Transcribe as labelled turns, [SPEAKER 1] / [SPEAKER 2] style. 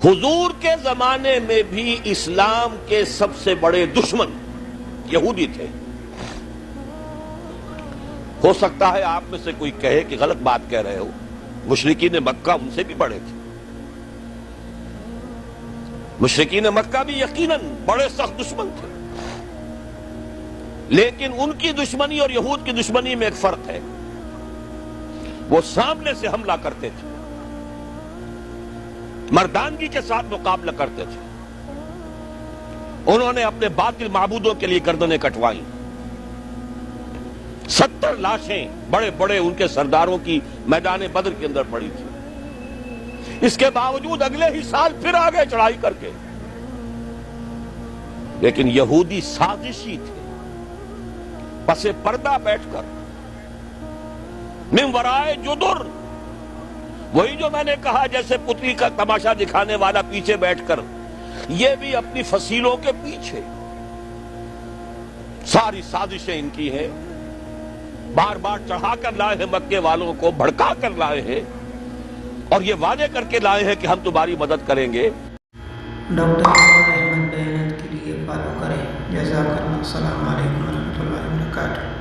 [SPEAKER 1] हुजूर के जमाने में भी इस्लाम के सबसे बड़े दुश्मन यहूदी थे। हो सकता है आप में से कोई कहे कि गलत बात कह रहे हो, मुशरिकीन मक्का उनसे भी बड़े थे। मुशरिकीन मक्का भी यकीनन बड़े सख्त दुश्मन थे, लेकिन उनकी दुश्मनी और यहूद की दुश्मनी में एक फर्क है। वो सामने से हमला करते थे, मर्दानगी के साथ मुकाबला करते थे। उन्होंने अपने बातिल माबूदों के लिए गर्दनें कटवाई। 70 लाशें बड़े बड़े उनके सरदारों की मैदान बद्र के अंदर पड़ी थी। इसके बावजूद अगले ही साल फिर आ गए चढ़ाई करके। लेकिन यहूदी साजिशी थे, पसे पर्दा बैठकर मिन वराए जुदुर, वही जो मैंने कहा जैसे पुतली का तमाशा दिखाने वाला पीछे बैठकर, ये भी अपनी फसीलों के पीछे। सारी साजिशें इनकी हैं, बार बार चढ़ाकर लाए हैं, मक्के वालों को भड़का कर लाए हैं और ये वादे करके लाए हैं कि हम तुम्हारी मदद करेंगे।
[SPEAKER 2] डॉक्टर अहमद बयानत के लिए फॉलो करें। जज़ाकल्लाह। अस्सलामु अलैकुम व रहमतुल्लाहि व बरकातुहू।